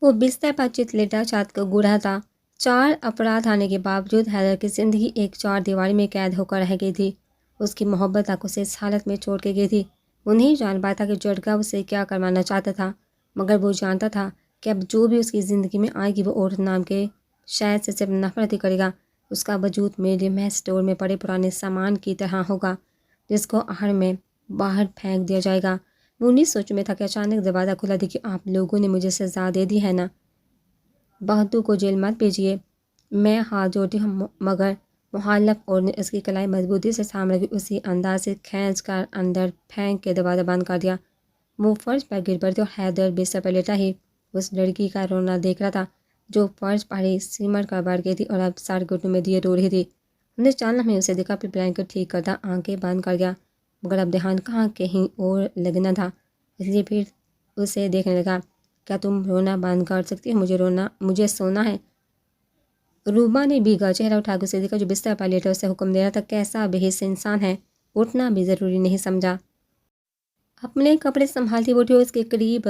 وہ بستر پر چت لیٹا چاند کو گڑ رہا تھا۔ 4 اپرادھ آنے کے باوجود حیدر کی زندگی ایک 4 دیواری میں قید ہو کر رہ گئی تھی۔ اس کی محبت تک اسے اس حالت میں چھوڑ کے گئی تھی۔ وہ نہیں جان پایا تھا کہ جڑگا اسے کیا کروانا چاہتا تھا، مگر وہ جانتا تھا کہ اب جو بھی اس کی زندگی میں آئے گی وہ عورت نام کے شاید سے صرف نفرت ہی کرے گا۔ اس کا وجود میرے لیے محض اسٹور میں پڑے پرانے سامان کی طرح ہوگا جس کو آخر میں باہر پھینک دیا جائے گا۔ وہ انہی سوچ میں تھا کہ اچانک دروازہ کھلا کہ آپ لوگوں نے مجھے سزا دے دی ہے نا، بہادو کو جیل مت بھیجیے۔ میں ہاتھ جوڑتی ہوں مگر مخالف عورت نے اس کی کلائی مضبوطی سے تھام رکھی، اسی انداز سے کھینچ کر اندر پھینک کے دروازہ بند کر دیا۔ وہ فرش پر گر پڑتی اور حیدر بستر پر لیٹا ہی اس لڑکی کا رونا دیکھ رہا تھا جو فرش پر ہی سمر کر بیٹھ گئی تھی اور اب سر گھٹنوں میں دیے رو رہی تھی۔ انہیں چند لمحے اسے دیکھا، پھر بلینکٹ ٹھیک کرتا آنکھیں بند کر گیا، مگر اب دھیان کہاں کہیں اور لگنا تھا، اس لیے پھر اسے دیکھنے لگا۔ کیا تم رونا بند کر سکتی ہو؟ مجھے سونا ہے۔ روبا نے بھیگا چہرہ اٹھا کے اسے دیکھا جو بستر پر لیٹا اسے حکم دے رہا تھا۔ کیسا بے حس انسان ہے، اٹھنا بھی ضروری نہیں سمجھا۔ اپنے کپڑے سنبھالتی وہ اٹھی اور اس کے قریب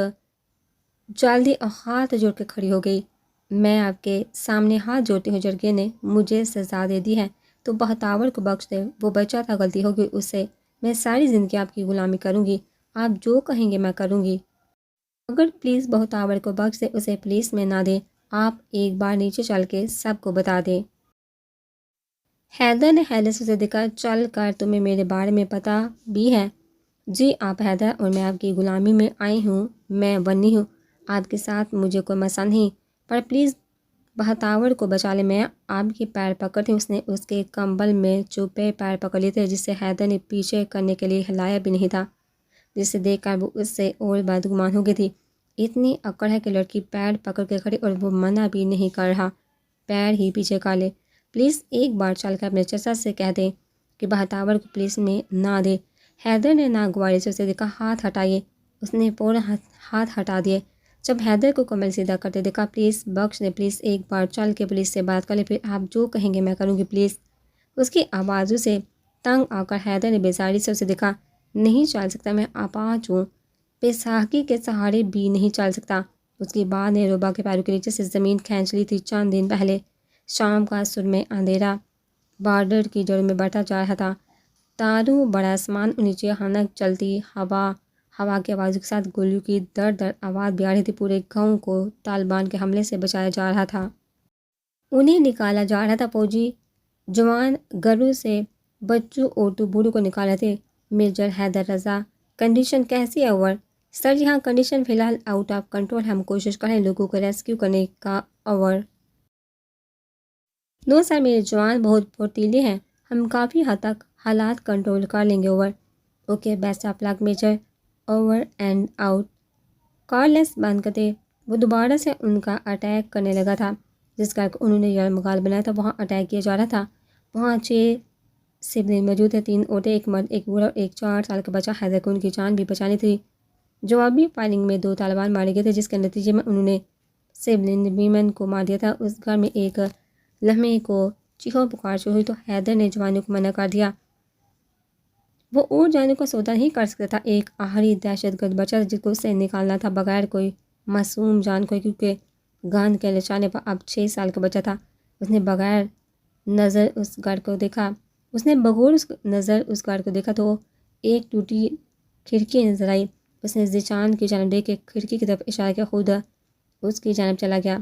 جلدی اور ہاتھ جوڑ کے کھڑی ہو گئی۔ میں آپ کے سامنے ہاتھ جوڑتی ہوں، جرگے نے مجھے سزا دے دی ہے تو بہتاور کو بخش دے، وہ بچہ تھا، غلطی ہوگی اس سے، میں ساری زندگی آپ کی غلامی کروں گی، آپ جو کہیں گے میں کروں گی، مگر پلیز بہتاور کو بخش دے، اسے پولیس میں نہ دے، آپ ایک بار نیچے چل کے سب کو بتا دیں۔ حیدر نے حیرت سے اسے دیکھا۔ چل کر تمہیں میرے بارے میں پتہ بھی ہے؟ جی آپ حیدر اور میں آپ کی غلامی میں آئی ہوں، میں بنی ہوں، آپ کے ساتھ مجھے کوئی مسئلہ نہیں، پر پلیز بہتاور کو بچا لیں، میں آپ کے پیر پکڑتی ہوں۔ اس نے اس کے کمبل میں چھپے پیر پکڑ لیے تھے جس سے حیدر نے پیچھے کرنے کے لیے ہلایا بھی نہیں تھا، جسے دیکھ کر وہ اس سے اور بدگمان ہو گئی تھی۔ اتنی اکڑ ہے کہ لڑکی پیر پکڑ کے کھڑی اور وہ منع بھی نہیں کر رہا، پیر ہی پیچھے کر لے۔ پلیز ایک بار چل کر اپنے چچا سے کہہ دیں کہ بہتاور کو پولیس میں نہ دے۔ حیدر نے ناگواری سے اسے دیکھا۔ ہاتھ ہٹائیے۔ اس نے فوراً ہاتھ ہٹا دیے جب حیدر کو کمر سیدھا کرتے دیکھا۔ پلیز بخش دیں، پلیز ایک بار چل کے پولیس سے بات کر لیں، پھر آپ جو کہیں گے میں کروں گی، پلیز۔ اس کی آوازوں سے تنگ آ کر حیدر نے بیزاری سے اسے دیکھا۔ نہیں چل سکتا، میں اپاہج ہوں، بیساکھی کے سہارے بھی نہیں چل سکتا۔ اس کی بات نے روبا کے پیروں کے نیچے سے زمین کھینچ لی تھی۔ چند دن پہلے شام کا سرمئی اندھیرا بارڈر کی جڑوں میں بڑھتا جا رہا تھا، تاروں بڑا آسمان اور نیچے ہنک چلتی ہوا کی آوازوں کے ساتھ گولیوں کی در در آواز بھی آ رہی تھی۔ پورے گاؤں کو طالبان کے حملے سے بچایا جا رہا تھا، انہیں نکالا جا رہا تھا۔ فوجی جوان گھروں سے بچوں عورتوں بوڑھوں کو نکال رہے تھے۔ میجر حیدر رضا، کنڈیشن کیسی ہے؟ اوور سر جی ہاں، کنڈیشن فی الحال آؤٹ آف کنٹرول، ہم کوشش کر رہے ہیں لوگوں کو ریسکیو کرنے کا۔ اوور نو سر، میرے جوان بہت پھرتیلے ہیں، ہم کافی حد تک حالات کنٹرول کر لیں گے۔ Over okay, best of luck major. Over and out. کارلیس بند کرتے وہ دوبارہ سے ان کا اٹیک کرنے لگا تھا۔ جس گھر کو انہوں نے یرغمال بنایا تھا وہاں اٹیک کیا جا رہا تھا۔ وہاں 6 سبلنگ موجود تھے، 3 عورتیں، 1 مرد، 1 بوڑھا اور 1 4 سال کا بچہ۔ حیدر کو ان کی جان بھی بچانی تھی۔ جوابی فائرنگ میں 2 طالبان مارے گئے تھے جس کے نتیجے میں انہوں نے سبلنگ ویمن کو مار دیا تھا۔ اس گھر میں ایک لمحے کو چیخو پکار شروع ہوئی تو حیدر نے جوانوں کو منع کر دیا، وہ اور جانوں کا سودا نہیں کر سکتا تھا۔ ایک آخری دہشت گرد بچہ جس کو اسے نکالنا تھا بغیر کوئی معصوم جان کو، کیونکہ گان کے نشانے پر اب 6 سال کا بچہ تھا۔ اس نے بغیر نظر اس گھر کو دیکھا تو ایک ٹوٹی کھڑکی نظر آئی۔ اس نے ذیشان کی جانب دیکھ کے کھڑکی کی طرف اشارہ کیا، خود اس کی جانب چلا گیا۔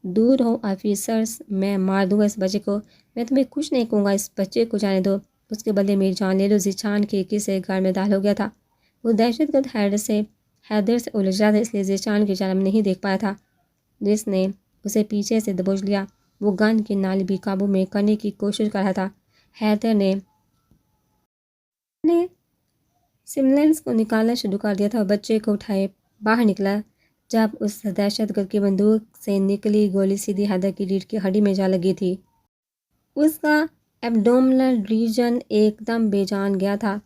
دور ہو آفیسرز، میں مار دوں گا اس بچے کو، میں تمہیں کچھ نہیں کہوں گا، اس بچے کو جانے دو، اس کے بدلے میری جان لے لو۔ ذیشان کھڑکی سے گھر میں داخل ہو گیا تھا۔ وہ دہشت گرد حیدر سے الجھ رہا تھا، اس لیے ذیشان کی جانب نہیں دیکھ پایا تھا جس نے اسے پیچھے سے دبوچ لیا۔ وہ گن کی نالی بھی قابو میں کرنے کی کوشش کر رہا تھا۔ حیدر نے سملنس کو نکالنا شروع کر دیا تھا اور بچے کو اٹھائے باہر نکلا جب اس دہشت گرد کی بندوق سے نکلی گولی سیدھی حیدر کی ریڑھ کی ہڈی میں جا لگی تھی۔ اس کا ایبڈومنل ریجن ایک دم بے جان گیا تھا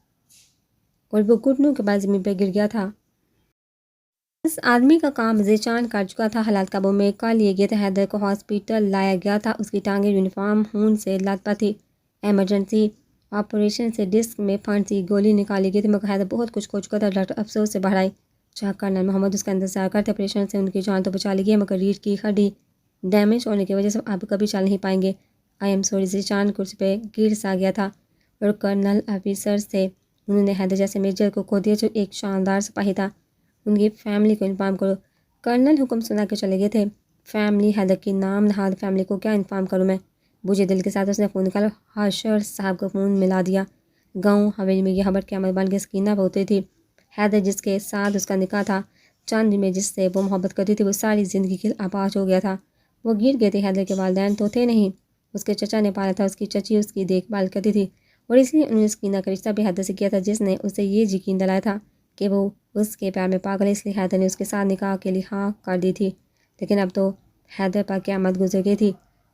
اور وہ گھٹنوں کے بل زمین پر گر گیا تھا۔ اس آدمی کا کام ذیشان کر چکا تھا۔ حالات قابو میں کر لیے گئے تھے۔ حیدر کو ہاسپٹل لایا گیا تھا، اس کی ٹانگیں یونیفارم خون سے لت پت تھی۔ ایمرجنسی آپریشن سے ڈسک میں پھنسی گولی نکالی گئی تھی، مگر حیدر بہت کچھ کھو چکا تھا۔ ڈاکٹر افسوس سے باہر آئے، جہاں کرنل محمد اس کا انتظار کرتے آپریشن سے ان کی جان تو بچا لی گئی مگر ریڑھ کی ہڈی ڈیمیج ہونے کی وجہ سے آپ کبھی چل نہیں پائیں گے۔ آئی ایم سوری ذیشان کرسی پہ گر سا گیا تھا اور کرنل آفیسر سے انہوں نے حیدر جیسے میجر کو کھو دیا جو ایک شاندار سپاہی تھا۔ ان کی فیملی کو انفارم کرو۔ کرنل حکم سنا کے چلے گئے تھے۔ فیملی حیدر کی نام نہاد فیملی کو کیا انفارم کروں میں؟ بوجھے دل کے ساتھ اس نے فون نکالا، حاشر صاحب کو فون ملا دیا۔ گاؤں حویلی میں یہ خبر قیامت بن کے سکینہ پہ اتری تھی۔ حیدر جس کے ساتھ اس کا نکاح تھا، چند دن میں جس سے وہ محبت کرتی تھی، وہ ساری زندگی کے آباد ہو گیا تھا۔ وہ گر گئے تھے۔ حیدر کے والدین تو تھے نہیں، اس کے چچا نے پالا تھا، اس کی چچی اس کی دیکھ بھال کرتی تھی اور اس لیے انہوں نے سکینہ کا رشتہ بھی حیدر سے کیا تھا، جس نے اسے یہ یقین دلایا تھا کہ وہ اس کے پیار میں پاگل ہے، اس لیے حیدر نے اس کے ساتھ نکاح کے لیے ہاں کر دی تھی۔ لیکن اب تو حیدر پر قیامت گزر گئی تھی،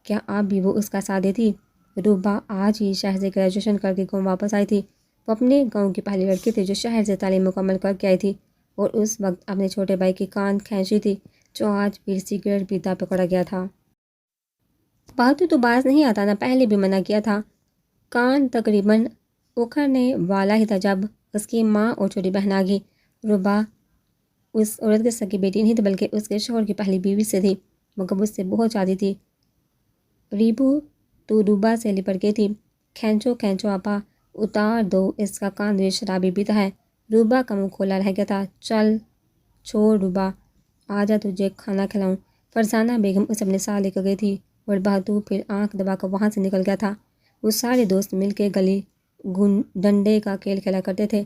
کیا اب بھی وہ اس کا ساتھ دیتی؟ روبا آج ہی شہر سے گریجویشن کر کے گاؤں واپس آئی تھی۔ وہ اپنے گاؤں کی پہلی لڑکی تھی جو شہر سے تعلیم مکمل کر کے آئی تھی اور اس وقت اپنے چھوٹے بھائی کی کان کھینچی تھی جو آج پھر سگریٹ پیتا پکڑا گیا تھا۔ بہتو تو باز نہیں آتا، نہ پہلے بھی منع کیا تھا، کان تقریباً اکھڑنے والا ہی تھا جب اس کی ماں اور چھوٹی بہن آ گئی۔ روبا اس عورت کی سکی بیٹی نہیں تھی بلکہ اس کے شوہر کی پہلی بیوی سے تھی، مگر اس سے بہت چاہتی تھی۔ ریبو تو روبا سے لپٹ گئی تھی۔ کھینچو کھینچو آپا، اتار دو اس کا کان، جو شرابی پیتا ہے۔ روبا کا منہ کھولا رہ گیا تھا۔ چل چھوڑ روبا، آجا تجھے کھانا کھلاؤں۔ فرزانہ بیگم اسے اپنے ساتھ لے کر گئی تھی اور بہتو پھر آنکھ دبا کر وہاں سے نکل گیا تھا۔ وہ سارے دوست مل کے گلی ڈنڈے کا کھیل کھیلا کرتے تھے۔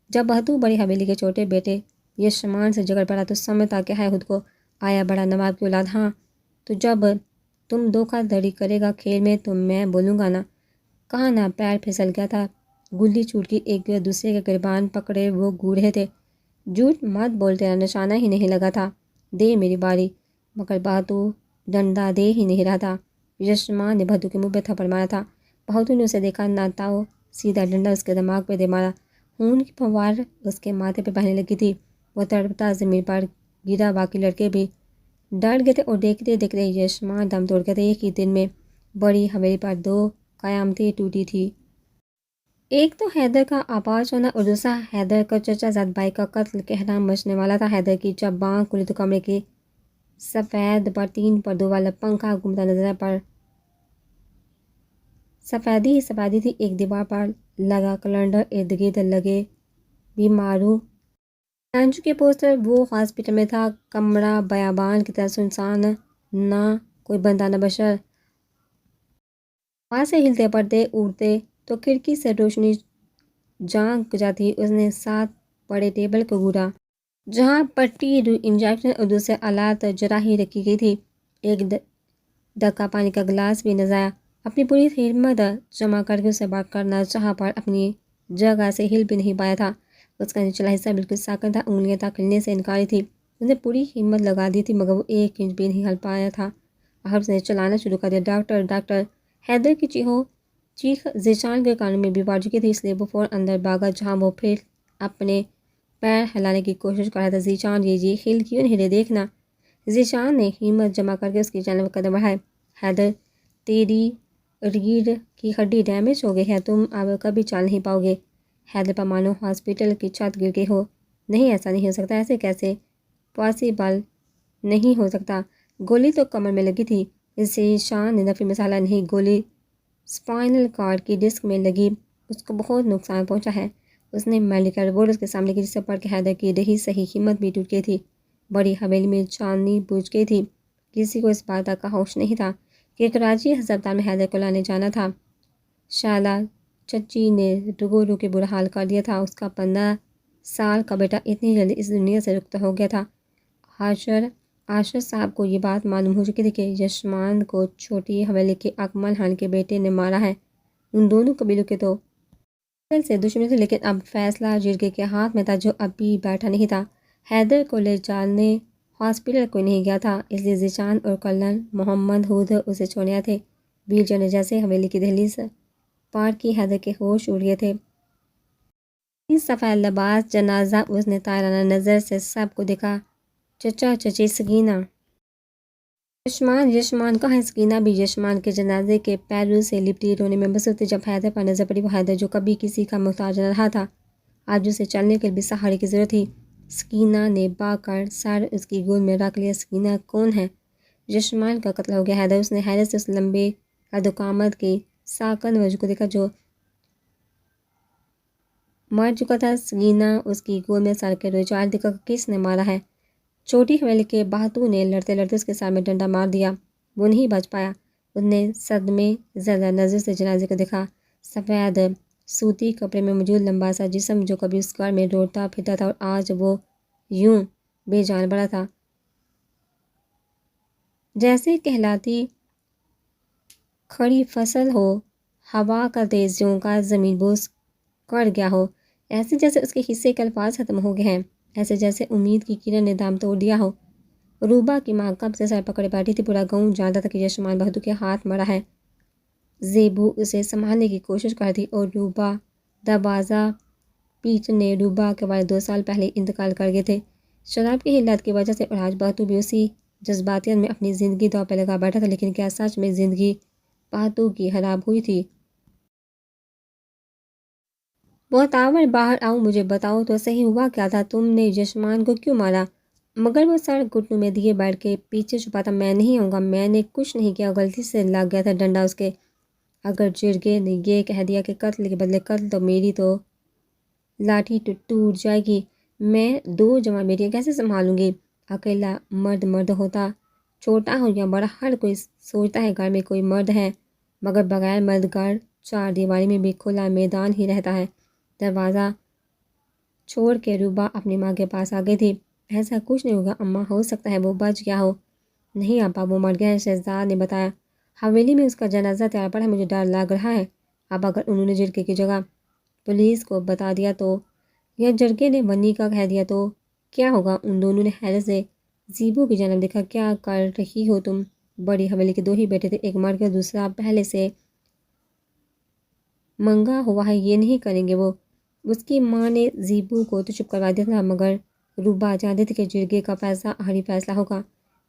جب بہتو بڑی حویلی کے چھوٹے بیٹے یشمان سے جھگڑ پڑا تو سمجھتا کہ ہے خود کو آیا بڑا نواب کی اولاد۔ ہاں تو جب تم دھوکہ دھڑی کرے گا کھیل میں تو میں بولوں گا نا۔ کہاں نہ پیر پھسل گیا تھا، گلی چھوٹ کی، ایک دوسرے کے گریبان پکڑے وہ گو رہے تھے۔ جھوٹ مت بول، تیرا نشانہ ہی نہیں لگا تھا، دے میری باری۔ مگر بہتو ڈنڈا دے ہی نہیں رہا تھا۔ یشمان نے بہتو کے منہ پہ تھپڑ مارا تھا۔ بہتو نے اسے دیکھا نہ تاؤ سیدھا ڈنڈا اس کے دماغ پہ دے مارا۔ خون کی پھوار اس کے ماتھے پہ بہنے لگی تھی۔ وہ تڑپتا زمین پر گرا۔ باقی لڑکے بھی ڈر گئے تھے اور دیکھتے دیکھتے یشمان دم توڑ گئے تھے۔ ایک ہی دن میں بڑی حویلی پر دو قیامتیں ٹوٹی تھی۔ ایک تو حیدر کا آباد ہونا اور دوسرا حیدر کا چچا زاد بھائی کا قتل۔ کہرام مچنے والا تھا۔ حیدر کی جب بانگ کھلی تو کمرے کی سفید پر 3 پردوں والا پنکھا گھومتا نظر پر سفیدی ہی سفیدی تھی۔ ایک دیوار پر لگا کیلنڈر، ارد گرد لگے بیماروں رنج کے پوسٹر۔ وہ ہاسپٹل میں تھا، کمرہ بیابان کی طرح سنسان، نہ کوئی بندہ نہ بشر۔ ہوا سے ہلتے پردے اڑتے تو کھڑکی سے روشنی جھانک جاتی۔ اس نے ساتھ بڑے ٹیبل کو گھورا جہاں پٹی، روئی انجیکشن اور دوسرے آلات جراحی رکھی گئی تھی۔ ایک ڈھکا پانی کا گلاس بھی نظر آیا۔ اپنی پوری ہمت جمع کر کے اسے بات کرنا چاہا پر اپنی جگہ سے ہل بھی نہیں پایا تھا۔ اس کا نچلا حصہ بالکل ساکن تھا، انگلیاں تک ہلنے سے انکاری تھی۔ اس نے پوری ہمت لگا دی تھی مگر وہ 1 انچ بھی نہیں ہل پایا تھا۔ آخر اس نے چلانا شروع کر دیا۔ Doctor doctor! حیدر کی چیخ ذیشان کے کانوں میں بھی بڑھ چکی تھی، اس لیے وہ فوراً اندر بھاگا جہاں وہ پھر اپنے پیر ہلانے کی کوشش کر رہا تھا۔ ذیشان یہ ہل کیوں نہیں رہے، دیکھنا۔ ذیشان نے ہمت جمع کر کے اس کی جانب قدم بڑھائے۔ حیدر، تیری ریڑھ کی ہڈی ڈیمیج ہو گئی ہے، تم اب کبھی چل نہیں پاؤ گے۔ حیدر پر مانو ہاسپٹل کی چھت گر گئی ہو۔ نہیں، ایسا نہیں ہو سکتا، ایسے کیسے پاسبل نہیں ہو سکتا؟ گولی تو کمر میں لگی تھی۔ ذیشان نے نفی مسئلہ نہیں، گولی اسپائنل کارڈ کی ڈسک میں لگی، اس کو بہت نقصان پہنچا ہے۔ اس نے میڈیکل رپورٹ اس کے سامنے کی، جس سے پڑھ کے حیدر کی رہی صحیح ہمت بھی ٹوٹ گئی تھی۔ بڑی حویلی میں چاندنی بجھ گئی تھی۔ کسی کو اس بات کا ہوش نہیں تھا کہ کراچی ہسپتال میں حیدر کو لانے جانا تھا۔ شائلہ چچی نے رگو رو کے برا حال کر دیا تھا۔ اس کا 15 سال کا بیٹا اتنی جلدی اس دنیا سے رخصت ہو گیا تھا۔ حاشر صاحب کو یہ بات معلوم ہو چکی تھی کہ یشمان کو چھوٹی حویلی کے اکمل خان کے بیٹے نے مارا ہے۔ ان دونوں قبیلوں کے تو پہلے سے دشمنی تھی، لیکن اب فیصلہ جرگے کے ہاتھ میں تھا جو اب بھی بیٹھا نہیں تھا۔ حیدر کو لے جانے ہاسپٹل کوئی نہیں گیا تھا، اس لیے ذیشان اور کرنل محمد ہود اسے چھوڑنے آئے تھے۔ ویل چیئر نے جیسے حویلی کی دہلیز پار کی، حیدر کے ہوش اڑ گئے تھے۔ سفید لباس جنازہ، اس نے طائرانہ نظر سے سب کو دیکھا۔ چچا، چچی، سکینہ، یشمان کہاں ہے؟ سکینہ بھی یشمان کے جنازے کے پہلو سے لپٹی رونے میں مصروف تھی۔ جب حیدر پر نظر پڑی، وہ حیدر جو کبھی کسی کا محتاج نہ رہا تھا، آج اسے چلنے کے لیے بھی سہارے کی ضرورت تھی۔ سکینہ نے با کر سر اس کی گود میں رکھ لیا۔ سکینہ کون ہے؟ یشمان کا قتل ہو گیا حیدر۔ اس نے حیرت سے اس لمبے قامت کی ساکن وجہ کو دیکھا جو مر چکا تھا۔ سکینہ اس کی گود میں سر کے روئے۔ چار دیکھا کس نے مارا ہے؟ چھوٹی حویلی کے بہتو نے لڑتے لڑتے اس کے سر میں ڈنڈا مار دیا۔ وہ نہیں بچ پایا۔ اس نے صدمے زدہ نظر سے جنازے کو دیکھا۔ سفید سوتی کپڑے میں موجود لمبا سا جسم جو کبھی اس گھر میں دوڑتا پھرتا تھا اور آج وہ یوں بے جان بڑا تھا جیسے کہلاتی کھڑی فصل ہو، ہوا کا تیز جھونکا زمین بوس کر گیا ہو، ایسے جیسے اس کے حصے کے الفاظ ختم ہو گئے ہیں، ایسے جیسے امید کی کرن نے دام توڑ دیا ہو۔ روبا کی ماں کب سے سر پکڑے بیٹھی تھی۔ پورا گاؤں جانتا تھا کہ یشمان بہادر کے ہاتھ مرا ہے۔ زیبو اسے سنبھالنے کی کوشش کرتی اور روبا دروازہ پیٹنے۔ روبا کے والد 2 سال پہلے انتقال کر گئے تھے شراب کی لت کی وجہ سے، اور آج بہتو بھی اسی جذباتیت میں اپنی زندگی داؤ پہ لگا بیٹھا تھا۔ لیکن کیا سچ میں زندگی بہتو کی خراب ہوئی تھی؟ بہتاور باہر آؤ، مجھے بتاؤ تو صحیح ہوا کیا تھا؟ تم نے یشمان کو کیوں مارا؟ مگر وہ سر گھٹنوں میں دیے بیٹھ کے پیچھے چھپا تھا۔ میں نہیں آؤں گا، میں نے کچھ نہیں کیا، غلطی سے لگ گیا تھا ڈنڈا اس کے۔ اگر جرگے نے یہ کہہ دیا کہ قتل کے بدلے قتل، تو میری تو لاٹھی ٹوٹ جائے گی۔ میں 2 جوان بیٹیاں کیسے سنبھالوں گی؟ اکیلا مرد ہوتا، چھوٹا ہو یا بڑا، ہر کوئی سوچتا ہے گھر میں کوئی مرد ہے، مگر بغیر مرد گھر 4 دیواری میں بھی کھلا میدان ہی رہتا ہے۔ دروازہ چھوڑ کے روبا اپنی ماں کے پاس آ گئی تھی۔ ایسا کچھ نہیں ہوگا اماں، ہو سکتا ہے وہ بچ گیا ہو۔ نہیں ابا، وہ مر گیا ہے، شہزاد نے بتایا۔ حویلی میں اس کا جنازہ تیار پڑا ہے، مجھے ڈر لگ رہا ہے۔ اب اگر انہوں نے جرگے کی جگہ پولیس کو بتا دیا تو، یا جرگے نے ونی کا کہہ دیا تو کیا ہوگا؟ ان دونوں نے حیرت سے زیبو کی جانب دیکھا۔ کیا کر رہی ہو تم؟ بڑی حویلی کے 2 ہی بیٹے تھے، ایک مر گیا، دوسرا پہلے سے منگا ہوا ہے، یہ نہیں کریں گے وہ۔ اس کی ماں نے زیبو کو تو چپ کروا دیا تھا، مگر روبا جانتی تھی کہ جرگے کا فیصلہ آخری فیصلہ ہوگا،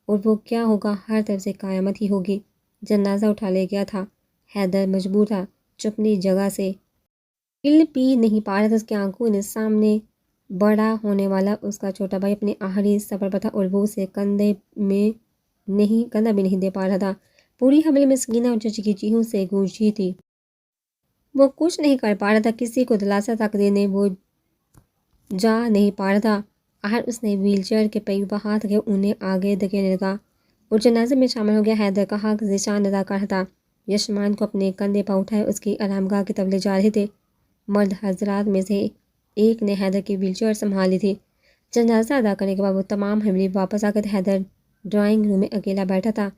اور وہ کیا ہوگا؟ ہر طرف سے قیامت ہی ہوگی۔ جنازہ اٹھا لے گیا تھا۔ حیدر مجبور تھا چپنی جگہ سے ہل پی نہیں پا رہا تھا۔ اس کی آنکھوں نے سامنے بڑا ہونے والا اس کا چھوٹا بھائی اپنے آخری سفر پر تھا، اور وہ اسے کندھا بھی نہیں دے پا رہا تھا۔ پوری حویلی میں سکینہ اور چچی کی چیخوں سے گونجی تھی۔ وہ کچھ نہیں کر پا رہا تھا، کسی کو دلاسا تک دینے وہ جا نہیں پا رہا تھا۔ آخر اس نے ویل چیئر کے پہیوں پر ہاتھ رکھے، انہیں آگے دھکیلنے لگا اور جنازے میں شامل ہو گیا۔ حیدر کا حق ذیشان ادا کر رہا تھا۔ یشمان کو اپنے کندھے پر اٹھائے اس کی آرامگاہ کی طرف لے جا رہے تھے۔ مرد حضرات میں سے ایک نے حیدر کی ویل چیئر سنبھالی تھی۔ جنازہ ادا کرنے کے بعد وہ تمام حویلی واپس آ گئے تھے۔ حیدر ڈرائنگ روم میں اکیلا بیٹھا تھا۔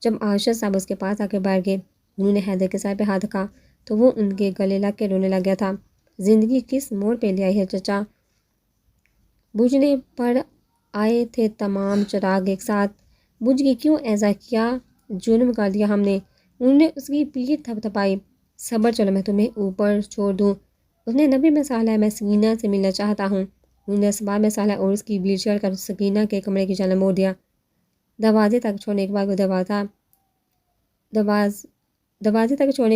جب ارشد صاحب اس کے پاس آ کے بیٹھ گئے، انہوں نے حیدر کے سر پہ ہاتھ رکھا تو وہ ان کے گلے لگ کے رونے لگ گیا تھا۔ زندگی کس موڑ پہ لے آئی ہے چچا؟ بجھنے پر آئے تھے تمام چراغ ایک ساتھ، بجھ گئی کیوں؟ ایسا کیا جرم کر دیا ہم نے؟ انہوں نے اس کی پیٹھ تھپتھپائی۔ صبر، چلو میں تمہیں اوپر چھوڑ دوں۔ اس نے نبی میں سالا ہے، میں سکینہ سے ملنا چاہتا ہوں۔ انہوں نے اسباب میں سالا اور اس کی ویل چیئر کا سکینہ کے کمرے کی جانب موڑ دیا۔ دروازے تک چھوڑنے کے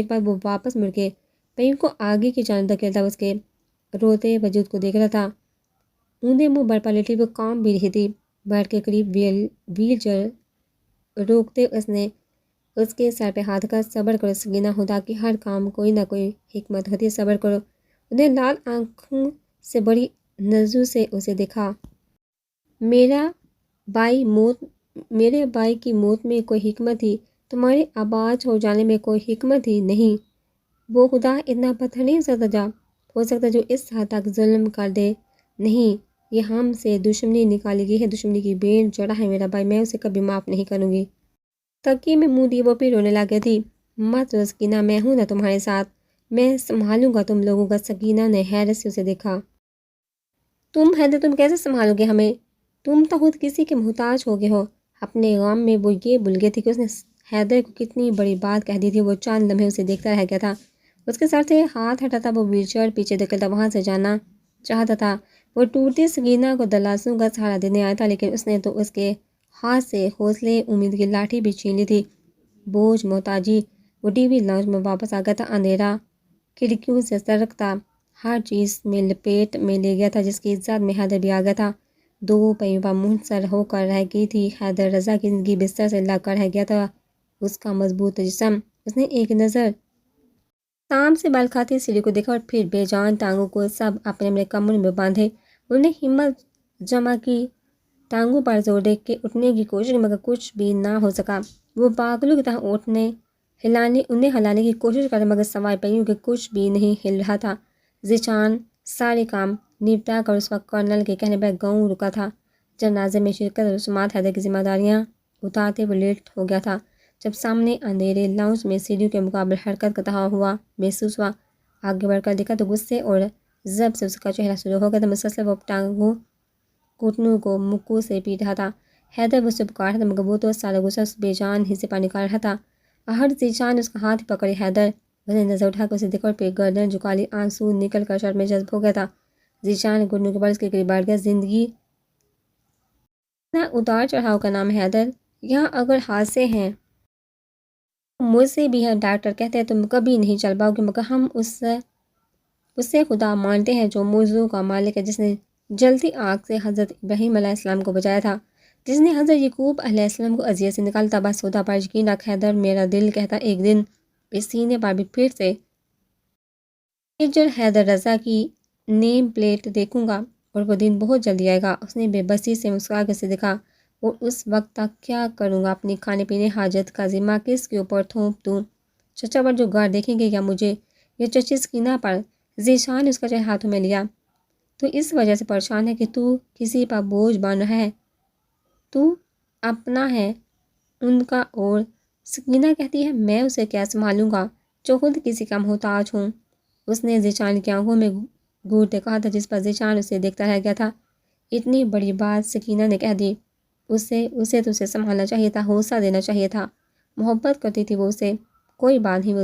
بعد وہ واپس مڑ کے پہیوں کو آگے کی جانب دھکیلتا اس کے روتے وجود کو دیکھ رہا تھا۔ اونھے منہ بر پر لیٹی وہ کام بھی رہی تھی۔ بیٹھ کے قریب ویل چیئر روکتے اس نے اس کے سر پہ ہاتھ کا صبر کرو سکینہ، خدا کی ہر کام کوئی نہ کوئی حکمت ہوتی ہے، صبر کرو۔ اس نے لال آنکھوں سے بڑی نظروں سے اسے دیکھا۔ میرے بھائی کی موت میں کوئی حکمت تھی، تمہارے آباد ہو جانے میں کوئی حکمت ہی نہیں۔ وہ خدا اتنا پتھر نہیں ہو سکتا جو اس حد تک ظلم کر دے۔ نہیں، یہ ہم سے دشمنی نکالی گئی ہے، دشمنی کی بین چڑھا ہے میرا بھائی، میں اسے کبھی معاف نہیں کروں گی۔ تکیے میں منہ دیے وہ پھر رونے لگ گئی تھی۔ مت رو سکینہ، میں ہوں نا تمہارے ساتھ، میں سنبھالوں گا تم لوگوں کا۔ سکینہ نے حیرت سے اسے دیکھا۔ تم حیدر، تم کیسے سنبھالو گے ہمیں؟ تم تو خود کسی کے محتاج ہو گئے ہو۔ اپنے غم میں وہ یہ بھول گئی تھی کہ اس نے حیدر کو کتنی بڑی بات کہہ دی تھی۔ وہ چند لمحے اسے دیکھتا رہ گیا تھا۔ اس کے سر سے ہاتھ ہٹاتا وہ ویل چیئر پیچھے دھکیلتا وہاں سے جانا چاہتا تھا۔ وہ ٹوٹتی سکینہ کو دلاسوں کا سہارا دینے آیا تھا، لیکن اس نے تو اس کے ہاتھ سے حوصلے امید کی لاٹھی بھی چھین لی تھی۔ بوجھ محتاجی۔ وہ ٹی وی لاؤنج میں واپس آ گیا تھا۔ اندھیرا کھڑکیوں سے سرکتا ہر چیز میں لپیٹ میں لے گیا تھا، جس کی زد میں حیدر بھی آ گیا تھا۔ دو پہیوں پر منحصر ہو کر رہ گئی تھی۔ حیدر رضا کی زندگی بستر سے لگ کر رہ گیا تھا، اس کا مضبوط جسم۔ اس نے ایک نظر شام سے بال کھاتی سیڑھی کو دیکھا اور پھر بے جان ٹانگوں کو سب اپنے اپنے کمروں میں باندھے۔ انہوں نے ہمت جمع کی، ٹانگوں پر زور دے کے اٹھنے کی کوشش کی، مگر کچھ بھی نہ ہو سکا۔ وہ پاگلوں کی طرح انہیں ہلانے کی کوشش کرتا، مگر سوائے پہیوں کے کچھ بھی نہیں ہل رہا تھا۔ ذیشان سارے کام نپٹا کر اس وقت کرنل کے کہنے پر گاؤں رکا تھا۔ جنازے میں شرکت اور رسومات حیدر کی ذمہ داریاں اتارتے وہ لیٹ ہو گیا تھا، جب سامنے اندھیرے لاؤنج میں سیڑھیوں کے مقابل حرکت کرتا ہوا محسوس ہوا۔ آگے بڑھ کر دیکھا تو غصے اور ضرب سے اس کا چہرہ سرخ ہو گیا تھا۔ مسلسل وہ ٹانگوں گھٹنوں کو مکوں سے پیٹ رہا تھا۔ حیدر وہ سے پکار رہا تھا، مگر وہ تو سارا غصہ اس بے جان حصے پر نکال رہا تھا۔ ذیشان نے اس کا ہاتھ پکڑے۔ حیدر اس نے نظر اٹھا کر اسے دیکھا اور پھر گردن جھکا لی۔ آنسو نکل کر شرٹ میں جذب ہو گیا تھا۔ ذیشان گھٹنوں کے بل اس کے قریب بیٹھ گیا۔ زندگی اتنا اتار چڑھاؤ کا نام ہے حیدر، یہاں اگر حادثے ہیں مجھ سے بھی ہے۔ ڈاکٹر کہتے ہیں تم کبھی نہیں چل پاؤ گے، مگر ہم اسے خدا مانتے ہیں جو موضوع کا مالک ہے، جس نے جلتی آگ سے حضرت ابراہیم علیہ السلام کو بچایا تھا، جس نے حضرت یعقوب علیہ السلام کو اذیت سے نکالا تھا۔ بس خدا پر یقین رکھ حیدر، میرا دل کہتا ایک دن اس سینے پر بھی پھر سے میجر حیدر رضا کی نیم پلیٹ دیکھوں گا، اور وہ دن بہت جلدی آئے گا۔ اس نے بے بسی سے مسکرا کر اسے دیکھا۔ اور اس وقت تک کیا کروں گا؟ اپنی کھانے پینے حاجت کا ذمہ کس کے اوپر تھوپ دوں؟ چچا پر جو گار دیکھیں گے یا مجھے، یا چچی سکینہ پر؟ ذیشان نے اس کا چہرہ ہاتھوں میں لیا۔ تو اس وجہ سے پریشان ہے کہ تو کسی پر بوجھ بن رہا ہے؟ تو اپنا ہے ان کا، اور سکینہ کہتی ہے میں اسے کیا سنبھالوں گا جو خود کسی کا محتاج ہوں؟ اس نے ذیشان کی آنکھوں میں گھورتے کہا تھا، جس پر ذیشان اسے دیکھتا رہ گیا تھا۔ اتنی بڑی بات سکینہ نے کہہ دی۔ اسے تو اسے سنبھالنا چاہیے تھا، حوصلہ دینا چاہیے تھا۔ محبت کرتی تھی وہ اسے۔ کوئی بات نہیں، وہ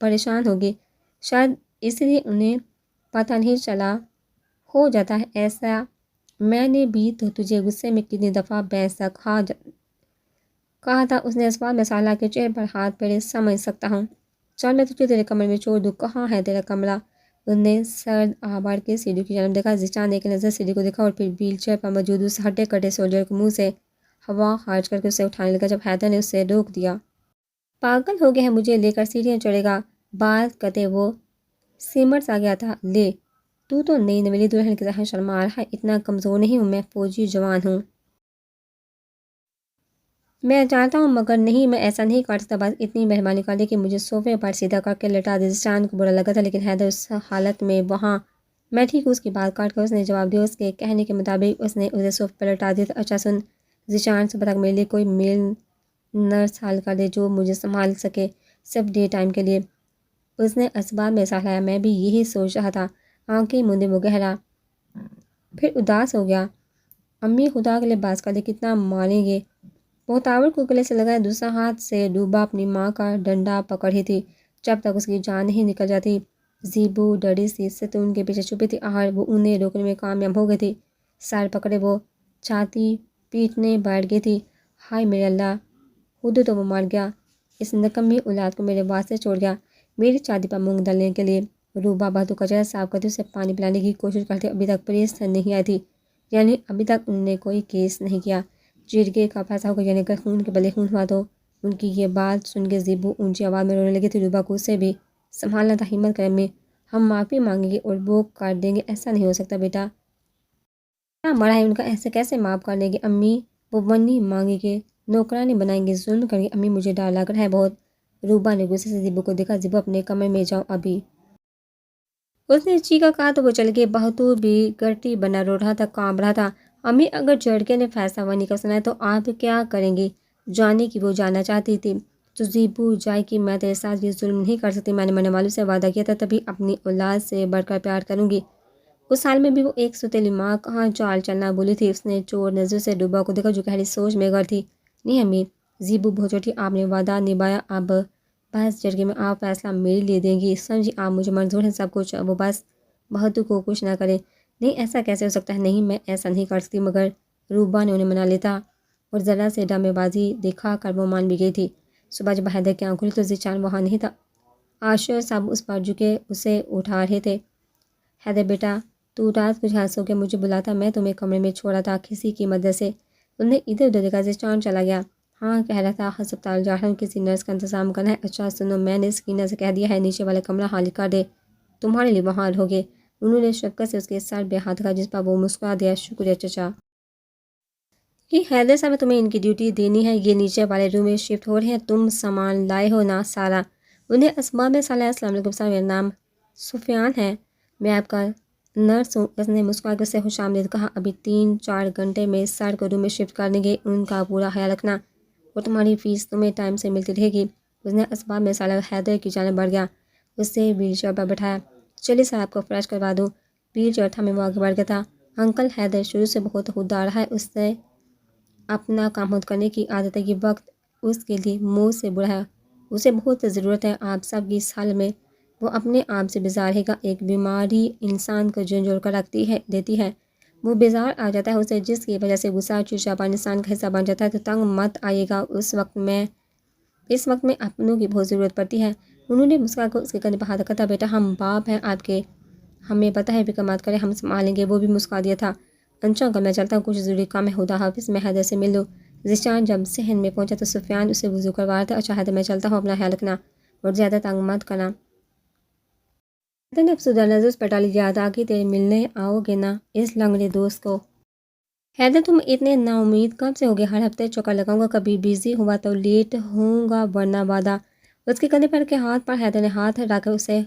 پریشان ہوگی، شاید اس لیے انہیں پتہ نہیں چلا ہو جاتا ہے ایسا۔ میں نے بھی تو تجھے غصے میں کتنی دفعہ بھینس تک کہا تھا۔ اس نے اسباب میں سالا کے چہرے پر ہاتھ پھیرے، سمجھ سکتا ہوں۔ چل میں تجھے تیرے کمرے میں چھوڑ دوں۔ کہاں ہے تیرا کمرہ؟ اس نے سرد آبار کے سیڑھی کی جانب دیکھا۔ ذیشان نے ایک نظر سیڑھی کو دیکھا اور پھر ویل چیئر پر موجود اس ہٹے کٹے سولجر کے منہ سے ہوا خارج کر کے اسے اٹھانے لگا، جب حیدر نے اسے روک دیا۔ پاگل ہو گیا ہے، مجھے لے کر سیڑھیاں چڑھے گا؟ بات کرتے وہ سمٹ سا گیا تھا۔ لے، تو نئی نویلی دلہن کی طرح شرما رہا ہے۔ اتنا کمزور نہیں ہوں میں، فوجی جوان ہوں۔ میں جانتا ہوں، مگر نہیں، میں ایسا نہیں کر سکتا۔ بس اتنی مہربانی کر دے کہ مجھے صوفے پر سیدھا کر کے لٹا دے۔ ذیشان کو برا لگا تھا، لیکن حیدر اس حالت میں وہاں میں ٹھیک ہوں، اس کی بات کاٹ کر اس نے جواب دیا۔ اس کے کہنے کے مطابق اس نے اسے صوفے پر لٹا دیا۔ اچھا سن ذیشان، صبح تک میرے لیے کوئی میل نرس حل کر دے جو مجھے سنبھال سکے، صرف ڈے ٹائم کے لیے۔ اس نے اسباب میں ساتھ لایا۔ میں بھی یہی سوچ رہا تھا۔ آنکھیں مندے وہ گہرا پھر اداس ہو گیا۔ امی خدا کے لیے باز کر دے، کتنا ماریں گے؟ محتاور کو گلے سے لگائے دوسرا ہاتھ سے روبا اپنی ماں کا ڈنڈا پکڑ رہی تھی، جب تک اس کی جان نہیں نکل جاتی۔ زیبو ڈری سی ستون کے پیچھے چھپی تھی، وہ انہیں روکنے میں کامیاب ہو گئی تھی۔ سر پکڑے وہ چھاتی پیٹنے بیٹھ گئی تھی۔ ہائے میرے اللہ، خود تو وہ مر گیا، اس نکمی اولاد کو میرے واسطے چھوڑ گیا، میری چادی پر مونگ ڈالنے کے لیے۔ روبا بہتوں کا چہرہ صاف کرتی اسے پانی پلانے کی کوشش کرتی۔ ابھی تک پولیس نہیں آئی تھی، یعنی ابھی تک انہوں نے کوئی کیس نہیں کیا۔ جرگے کا فیصلہ ہو گیا، یعنی اگر خون کے بدلے خون ہوا تو۔ ان کی یہ بات سن کے زیبو اونچی آواز میں رونے لگی تھی۔ روبا کو اسے بھی سنبھالنا تھا۔ ہمت کرے امی، ہم معافی مانگیں گے اور وہ کر دیں گے۔ ایسا نہیں ہو سکتا بیٹا، کیا مرا ہے ان کا، ایسے کیسے معاف کر دیں گے امی؟ وہ بنی مانگیں گے، نوکرانی بنائیں گے، ظلم کریں گے۔ امی مجھے ڈر لگ رہا ہے بہت۔ روبا نے غصے سے زیبو کو دیکھا۔ زیبو اپنے کمرے میں جاؤ ابھی، اس نے چیخا کہا تو وہ چل گئی۔ بہتو بھی گرٹی بنا رو رہا تھا، کانپ رہا تھا۔ امی اگر جرگے نے فیصلہ وہی کا سنا ہے تو آپ کیا کریں گی؟ جانے کی وہ جانا چاہتی تھی تو زیبو جائے کہ میں تیرے ساتھ یہ ظلم نہیں کر سکتی۔ میں نے مرنے والوں سے وعدہ کیا تھا، تبھی اپنی اولاد سے بڑھ کر پیار کروں گی۔ اس حال میں بھی وہ ایک ستیلی ماں کہاں چال چلنا بھولی تھی۔ اس نے چور نظر سے روبا کو دیکھا جو گہری سوچ میں غرق تھی۔ نہیں امی، زیبو بہت چھوٹی، آپ نے وعدہ نبھایا، اب بس جرگے میں آپ فیصلہ میرے لیے دیں گی، سمجھی آپ؟ مجھے منظور ہے سب کچھ، وہ بس بہتو کو کچھ نہ کرے۔ نہیں ایسا کیسے ہو سکتا ہے؟ نہیں میں ایسا نہیں کر سکتی، مگر روبا نے انہیں منا لیتا اور ذرا سے ڈرامے بازی دکھا کر وہ مان بھی گئی تھی۔ صبح جب حیدر کی آنکھ کھلی تو ذیشان وہاں نہیں تھا۔ عاشر صاحب اس پر جھکے اسے اٹھا رہے تھے۔ حیدر بیٹا، تو رات کو جہاں سو کے مجھے بلاتا، میں تمہیں کمرے میں چھوڑا تھا کسی کی مدد سے۔ انہیں ادھر ادھر دیکھا سے چاند چلا گیا۔ ہاں کہہ رہا تھا ہسپتال جا رہا ہوں، کسی نرس کا انتظام کرنا ہے۔ اچھا سنو، میں نے سکینہ سے کہہ دیا ہے نیچے والا کمرہ خالی کر دے، تمہارے لیے وہاں ہوگے۔ انہوں نے شفقت سے اس کے سر پہ ہاتھ رکھا جس پر وہ مسکرا دیا۔ شکریہ چچا۔ یہ حیدر صاحب تمہیں ان کی ڈیوٹی دینی ہے، یہ نیچے والے روم میں شفٹ ہو رہے ہیں۔ تم سامان لائے ہو نا سارا؟ انہیں اسباب میں صلاح السلام علیکم سر، میرا نام سفیان ہے، میں آپ کا نرس ہوں۔ اس نے مسکرا کر اسے خوش آمدید کہا۔ ابھی 3-4 گھنٹے میں سر کو روم میں شفٹ کر دیں گے، ان کا پورا خیال رکھنا اور تمہاری فیس تمہیں ٹائم سے ملتی رہے گی۔ اس نے اسباب میں صلاح حیدر کی جانب بڑھ گیا، اسے ویل چیئر پر بٹھایا۔ چلیے سر آپ کو فریش کروا دوں۔ ویل چیئر تھا میں وہ آگے بڑھ گیا تھا۔ انکل حیدر شروع سے بہت خوددار رہا ہے، اس سے اپنا کام خود کرنے کی عادت ہے، یہ وقت اس کے لیے موت سے برا ہے، اسے بہت ضرورت ہے آپ سب کی اس حال میں۔ وہ اپنے آپ سے بیزار رہے گا، ایک بیماری انسان کو جھنجھوڑ کر دیتی ہے، وہ بیزار آ جاتا ہے اسے، جس کی وجہ سے غصہ چڑچڑاپن انسان کا حصہ بن جاتا ہے۔ تو تنگ مت آئیے گا، اس وقت میں اپنوں کی بہت ضرورت پڑتی ہے۔ انہوں نے مسکرا کر اس کے کندھے پر ہاتھ رکھا تھا۔ بیٹا ہم باپ ہیں آپ کے، ہمیں پتہ ہے، فکر مت کریں، ہم سنبھالیں گے۔ وہ بھی مسکرا دیا تھا۔ اچھا انکل میں چلتا ہوں، کچھ ضروری کام ہے، خدا حافظ، میں حیدر سے مل لوں۔ ذیشان جب صحن میں پہنچا تو سفیان اسے وضو کروا رہا تھا۔ اچھا حیدر میں چلتا ہوں، اپنا خیال رکھنا اور زیادہ تنگ مت کرنا۔ حیدر نے افسردہ نظر اس پر ڈالی، یاد آ گئی تیرے ملنے آؤ گے نا اس لنگڑے دوست کو؟ حیدر تم اتنے نا امید کب سے ہوگے؟ ہر ہفتے چکر لگاؤں گا، کبھی بزی ہوا تو لیٹ ہوں گا ورنہ وعدہ۔ اس کے کندھے پر کے ہاتھ پر حیدر نے ہاتھ رکھ کر اسے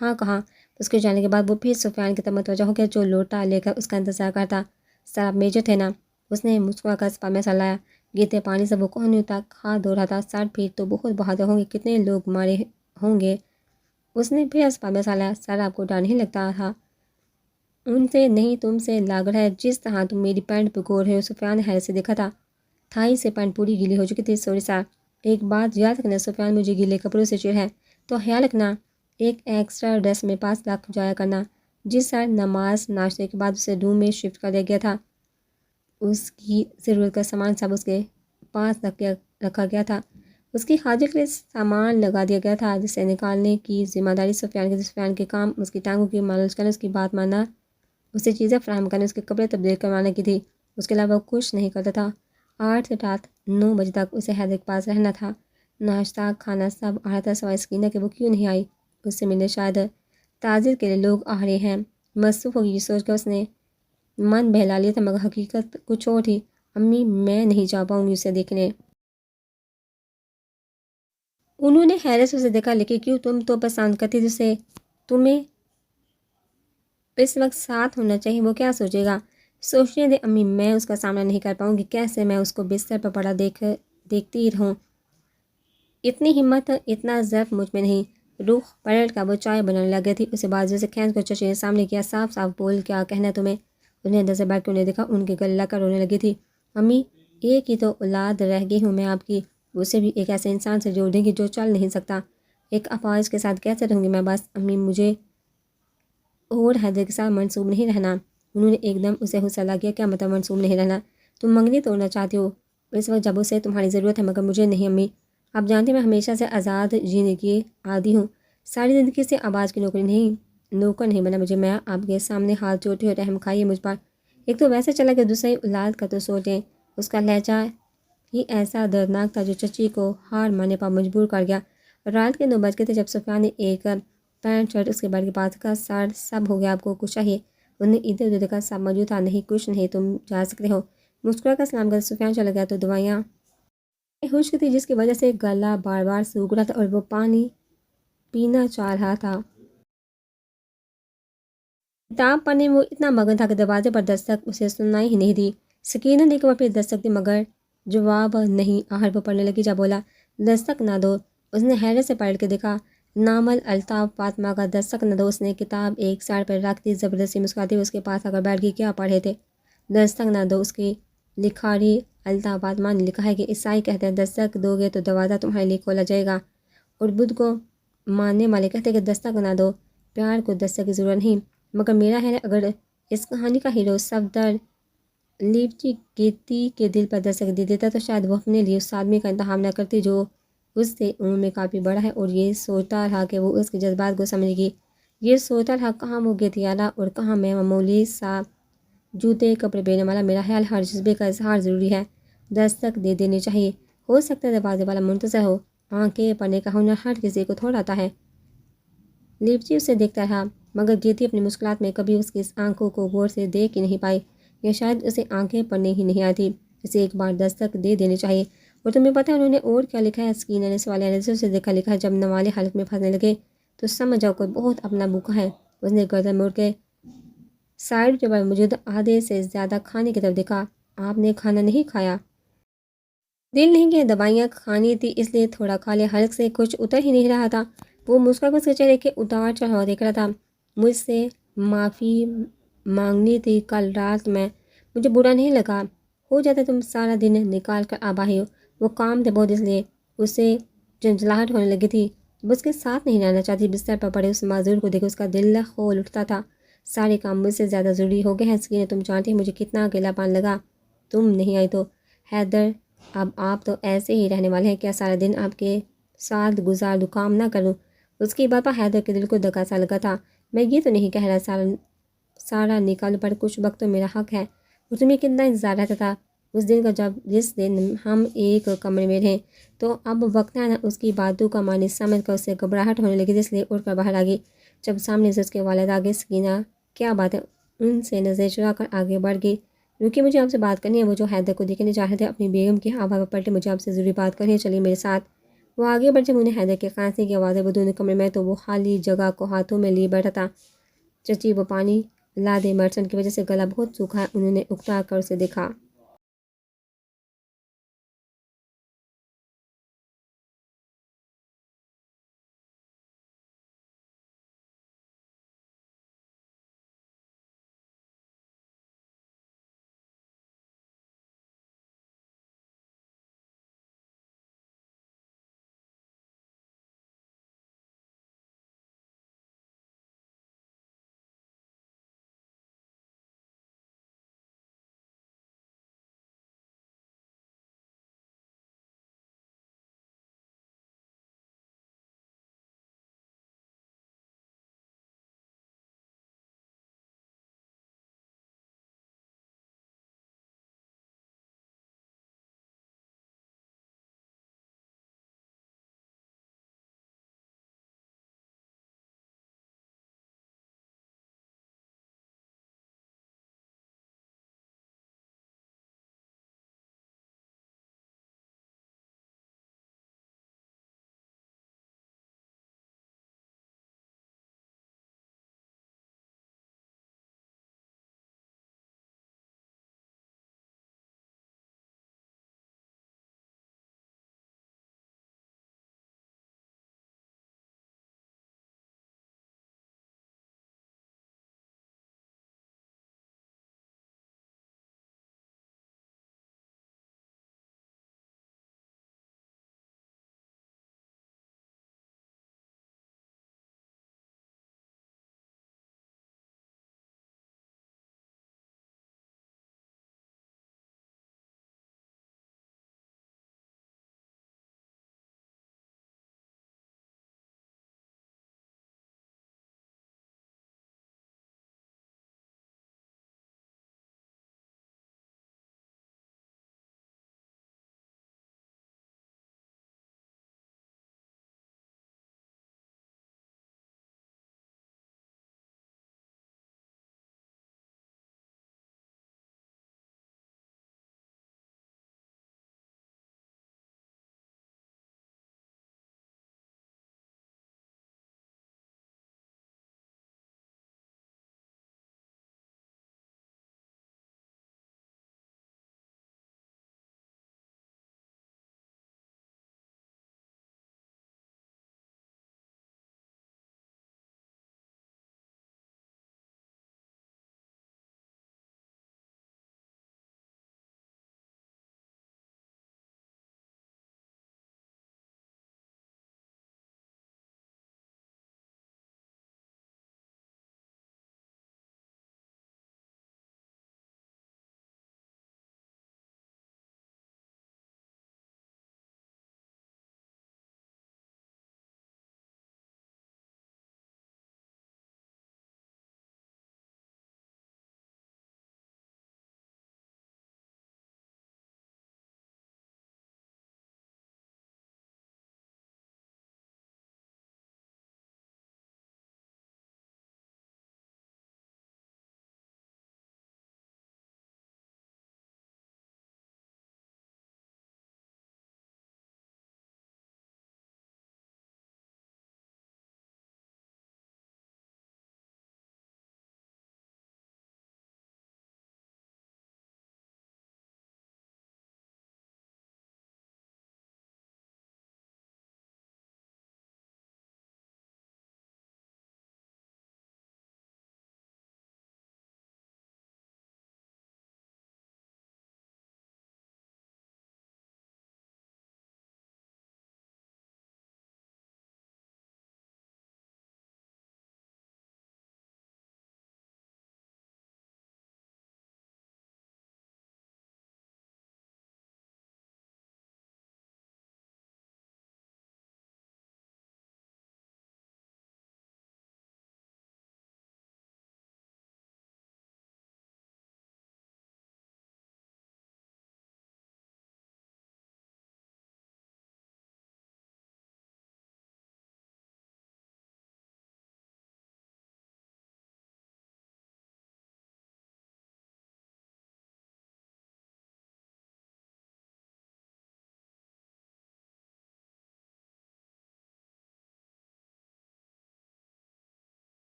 ہاں کہا۔ اس کے جانے کے بعد وہ پھر سفیان کی طرف متوجہ ہو گیا جو لوٹا لے کر اس کا انتظار کرتا۔ سر آپ میجر تھے نا؟ اس نے مسکرا کر اس پر میں لایا۔ گرتے پانی سے وہ کوہنیوں تک ہاتھ دھو رہا تھا۔ سر پھر تو بہت بہادر ہوں گے، کتنے لوگ مارے ہوں گے؟ اس نے پھر اس پر میں لایا۔ سر آپ کو ڈر نہیں لگتا تھا؟ ان سے نہیں تم سے لگ رہا ہے، جس طرح تم میری پینٹ بھگو رہے ہو۔ سفیان نے حیرت سے دیکھا تھا، تھائی سے پینٹ پوری گیلی ہو چکی تھی۔ سوری سر، ایک بات یاد رکھنا سفیان، مجھے گیلے کپڑوں سے چڑ ہے، تو خیال رکھنا ایک ایکسٹرا ڈریس میں 5 لاکھ جایا کرنا۔ جس سر نماز ناشتے کے بعد اسے روم میں شفٹ کر دیا گیا تھا، اس کی ضرورت کا سامان سب اس کے پاس رکھا گیا تھا، اس کی حاجت کے لیے سامان لگا دیا گیا تھا، جسے نکالنے کی ذمہ داری سفیان کے کام اس کی ٹانگوں کی مالش کرنا، اس کی بات ماننا، اسے چیزیں فراہم کرنے، اس کے کپڑے تبدیل کروانے کی تھی۔ اس کے علاوہ وہ کچھ نہیں کرتا تھا۔ 8 سے رات 9 بجے تک اسے حیدر کے پاس رہنا تھا۔ ناشتہ کھانا سب آ رہا تھا سوائے سکینہ کہ وہ کیوں نہیں آئی اس سے ملنے۔ شاید تعزیت کے لیے لوگ آ رہے ہیں، مصروف ہوگی، یہ سوچ کر اس نے من بہلا لیا تھا، مگر حقیقت کچھ اور تھی۔ امی میں نہیں جا پاؤں گی اسے دیکھنے۔ انہوں نے حیرت سے اسے دیکھا، لیکن کیوں؟ تم تو پسند کرتی تھی اسے، تمہیں اس وقت ساتھ ہونا چاہیے، وہ کیا سوچے گا؟ سوچنے دے امی، میں اس کا سامنا نہیں کر پاؤں گی، کیسے میں اس کو بستر پر پڑا دیکھتی رہوں؟ اتنی ہمت، اتنا ضعف مجھ میں نہیں۔ رخ پلٹ کر وہ چائے بنانے لگ گئی تھی، اسے بازو سے کھینچ کر چچی نے سامنے کیا۔ صاف صاف بول، کیا کہنا ہے تمہیں؟ اس نے اندر سے بیٹھ کے انہیں دیکھا، ان کے گلے لگ کر رونے لگی تھی۔ امی ایک ہی تو اولاد رہ گئی ہوں میں آپ کی، اسے بھی ایک ایسے انسان سے جوڑ دیں گی جو چل نہیں سکتا، ایک اپاہج کے ساتھ کیسے رہوں گی میں؟ بس امی مجھے اور حیدر کے ساتھ منسوب نہیں رہنا۔ انہوں نے ایک دم اسے غصہ لا گیا، کیا مطلب منسوب نہیں رہنا؟ تم منگنی توڑنا چاہتی ہو اس وقت جب اسے تمہاری ضرورت ہے، مگر مجھے نہیں امی، آپ جانتی میں ہمیشہ سے آزاد جینے کی عادی ہوں، ساری زندگی سے آواز کی نوکر نہیں بنا مجھے، میں آپ کے سامنے ہاتھ جوڑتی ہوں، رحم کھائیے مجھ پر۔ ایک تو ویسے چلا کہ دوسری اولاد کا تو سوچیں۔ اس کا لہجہ ہی ایسا دردناک تھا جو چچی کو ہار ماننے پر مجبور کر گیا۔ رات کے 9 بج گئے تھے جب سفیان نے ایک پینٹ شرٹ اس کے بیڈ کے پاس کا، سر سب ہو گیا، آپ کو کچھ چاہیے؟ انہوں نے ادھر ادھر دیکھا، سب موجود تھا۔ نہیں کچھ نہیں، تم جا سکتے ہو۔ مسکرا کر سلام کر سفیان چلا گیا تو دوائیاں خشک تھی جس کی وجہ سے گلا بار بار سوکھ رہا تھا اور وہ پانی پینا چاہ رہا تھا۔ کتاب پڑھنے میں وہ اتنا مگن تھا کہ دروازے پر دستک اسے سنائی ہی نہیں دی۔ سکینہ نے ایک بار پھر دستک دی مگر جواب نہیں۔ آخر وہ پڑھنے لگی، جب بولا دستک نہ دو، اس نے حیرت سے پلٹ کے دیکھا، ناول الطاف فاطمہ کا دستک نہ دو۔ اس نے کتاب ایک سائڈ پر رکھ دی، زبردستی مسکراتی ہوئی اس کے پاس آ کر بیٹھ گئی۔ کیا پڑھ رہے تھے؟ دستک نہ دو، اس کی لکھاری الطاف فاطمہ نے لکھا ہے کہ عیسائی کہتے ہیں دستک دو گے تو دروازہ تمہارے لیے کھولا جائے گا، اور بدھ کو ماننے والے کہتے ہیں کہ دستک نہ دو، پیار کو دستک کی ضرورت نہیں۔ مگر میرا ہے اگر اس کہانی کا ہیرو صفدر لیپچی گیتی کے دل پر دستک دے دیتا تو شاید وہ اپنے لیے اس آدمی کا انتخاب نہ کرتی جو اس سے عمر میں کافی بڑا ہے اور یہ سوچتا رہا کہ وہ اس کے جذبات کو سمجھے گی۔ یہ سوچتا رہا کہاں وہ گیتیالا اور کہاں میں معمولی سا جوتے کپڑے پہننے والا۔ میرا خیال ہر جذبے کا اظہار ضروری ہے، دستک دے دینی چاہیے۔ ہو سکتا ہے دروازے والا منتظر ہو، آنکھیں پڑھنے کا ہنر ہر کسی کو تھوڑا آتا ہے۔ لیپچی اسے دیکھتا رہا، مگر گیتی اپنی مشکلات میں کبھی اس کی آنکھوں کو غور سے دیکھ ہی نہیں پائی، یا شاید اسے آنکھیں پڑھنے ہی نہیں آتی۔ اسے ایک بار دستک دے دینی چاہیے۔ اور تمہیں پتہ ہے انہوں نے اور کیا لکھا ہے؟ سکینہ نے سوالیہ نظر سے دیکھا۔ لکھا ہے جب نوالے حلق میں پھنسنے لگے تو سمجھ جاؤ کوئی بہت اپنا بھوکا ہے۔ اس نے گردن موڑ کے سائڈ ٹیبل موجود آدھے سے زیادہ کھانے کی طرف دیکھا۔ آپ نے کھانا نہیں کھایا؟ دل نہیں کہ دوائیاں کھانی تھی اس لیے تھوڑا کھا لیا۔ حلق سے کچھ اتر ہی نہیں رہا تھا۔ وہ مسکرا کر اس کے چہرے کے اتار چڑھاؤ دیکھ رہا تھا۔ مجھ سے معافی مانگنی تھی، کل رات میں مجھے برا نہیں لگا۔ ہو جاتا تم سارا دن نکال کر آباہی ہو۔ وہ کام تھے بہت اس لیے اسے جھنجھلاہٹ ہونے لگی تھی۔ وہ اس کے ساتھ نہیں رہنا چاہتی۔ بستر پر پڑے اس معذور کو دیکھ اس کا دل کھول اٹھتا تھا۔ سارے کام مجھ سے زیادہ ضروری ہو گئے ہیں سکینہ، تم جانتی مجھے کتنا اکیلا پان لگا تم نہیں آئی تو۔ حیدر اب آپ تو ایسے ہی رہنے والے ہیں، کیا سارا دن آپ کے ساتھ گزار دوں، کام نہ کروں؟ اس کی بات پر حیدر کے دل کو دھکا سا لگا تھا۔ میں یہ تو نہیں کہہ رہا سارا نکالوں، پر کچھ وقت تو میرا حق ہے۔ اور تمہیں کتنا انتظار رہتا تھا اس دن کا جس دن ہم ایک کمرے میں رہیں، تو اب وقت ہے نا۔ اس کی باتوں کا معنی سمجھ کر اسے گھبراہٹ ہونے لگی، اس لیے اٹھ کر باہر آ گئی۔ جب سامنے سے اس کے والد آگے، سکینہ کیا بات ہے؟ ان سے نظر چرا کر آگے بڑھ گئی۔ رکیے مجھے آپ سے بات کرنی ہے۔ وہ جو حیدر کو دیکھنے جا رہے تھے اپنی بیگم کی آواز پر پلٹے، مجھے آپ سے ضروری بات کرنی ہے، چلیے میرے ساتھ۔ وہ آگے بڑھ جب انہیں حیدر کے کھانسی کی آوازیں بدون کمرے میں، تو وہ خالی جگہ کو ہاتھوں میں لیے بیٹھا تھا۔ چچی وہ پانی لا دے، مرچنٹ کی وجہ سے گلا بہت سوکھا ہے۔ انہوں نے اکتا کر اسے دیکھا۔